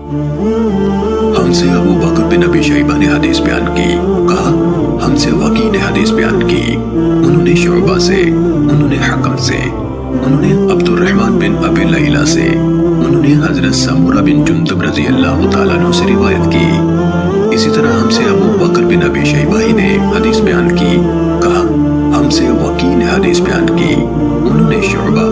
हमसे अबू बकर बिन अबी शैबा ने हदीस बयान की। कहा हमसे वकी ने हदीस बयान की। उन्होंने शुअबा से, उन्होंने हकम से, उन्होंने अब्दुर्रहमान बिन अबी लैला से, उन्होंने हजरत समुरा बिन जुंदब रजी अल्लाह तआला अन्हु से रिवायत की। इसी तरह हमसे अबू बकर बिन अबी शैबा ही ने हदीस बयान की। कहा हमसे वकी ने हदीस बयान की। उन्होंने शुअबा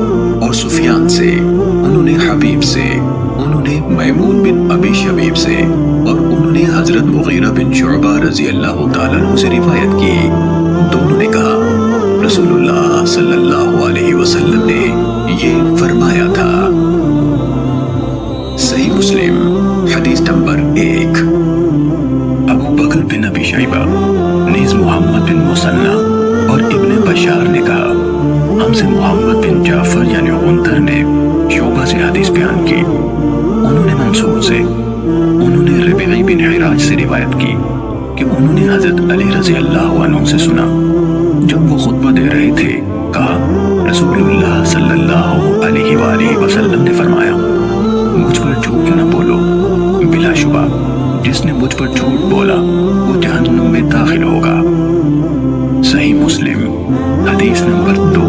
और सुफियान से, उन्होंने हबीब से, उन्होंने मैमून बिन अबी शबीब से और उन्होंने हजरत मुगीरा बिन शुअबा रजी अल्लाह तआला अन्हु से रिवायत की। दोनों ने कहा रसूलुल्लाह सल्लल्लाहु अलैहि वसल्लम ने ये फरमाया था। सही मुस्लिम हदीस नंबर 1। अबू बकर बिन अबी शैबा नीज मोहम्मद बिन मुसन्ना और इब्ने बशार ने कहा हमसे मोहम्मद बिन जाफर यानी गुंदर ने शुअबा से हदीस बयान की। उन्होंने मंसूर से, उन्होंने रबीई बिन हिराज से रिवायत की कि उन्होंने हजरत अली रजी अल्लाह अन्हु से सुना। जब वो खुतबा दे रहे थे कहा रसूलुल्लाह सल्लल्लाहु अलैहि वसल्लम ने फरमाया मुझ पर झूठ न बोलो, बिला शुबा जिसने मुझ पर झूठ बोला वो जहन्नुम में दाखिल होगा। सही मुस्लिम हदीस नंबर 2।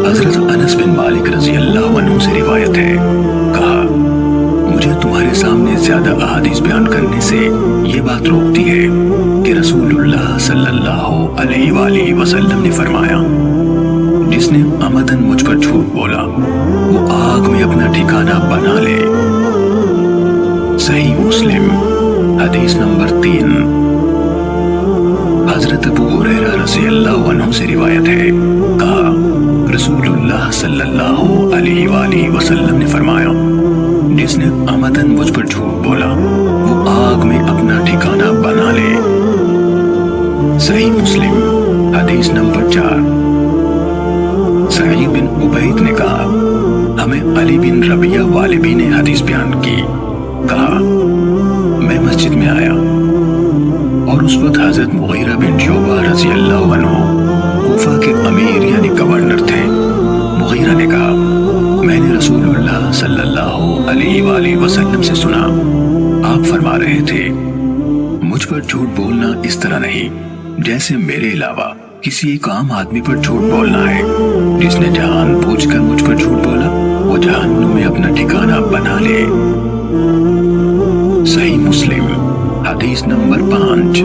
हजरत अनस बिन मालिक रजी अल्लाह अन्हु से रिवायत है। कहा मुझे तुम्हारे सामने ज्यादा अहादीस बयान करने से ये बात रोकती है कि रसूलुल्लाह सल्लल्लाहु अलैहि वसल्लम ने फरमाया जिसने अमदन मुझ पर झूठ बोला वो आग में अपना ठिकाना बना ले। सही मुस्लिम हदीस नंबर 3। हजरत अबू हुरैरा रज़ी अल्लाहु अन्हु से रिवायत है। कहा रसूलुल्लाह सल्लल्लाहु अलैहि वसल्लम ने फरमाया जिसने अमदन मुझ पर झूठ बोला वो आग में अपना ठिकाना बना ले। सही मुस्लिम हदीस नंबर 4। सईद बिन उबैद ने कहा हमें अली बिन रबिया वालिबी ने हदीस बयान की। कहा मैं मस्जिद में आया और उस वक्त हजरत मुगीरा बिन शुअबा रज़ी अल्लाहु अन्हु कूफा के अमीर यानी गवर्नर थे। मुगीरा ने कहा मैंने रसूलुल्लाह सल्लल्लाहु अलैहि वसल्लम से सुना, आप फरमा रहे थे मुझ पर झूठ बोलना इस तरह नहीं जैसे मेरे अलावा किसी एक आम आदमी पर झूठ बोलना है। जिसने जानबूझकर मुझ पर झूठ बोला वो जहन्नुम में अपना ठिकाना बना ले। सही मुस्लिम हदीस नंबर 5।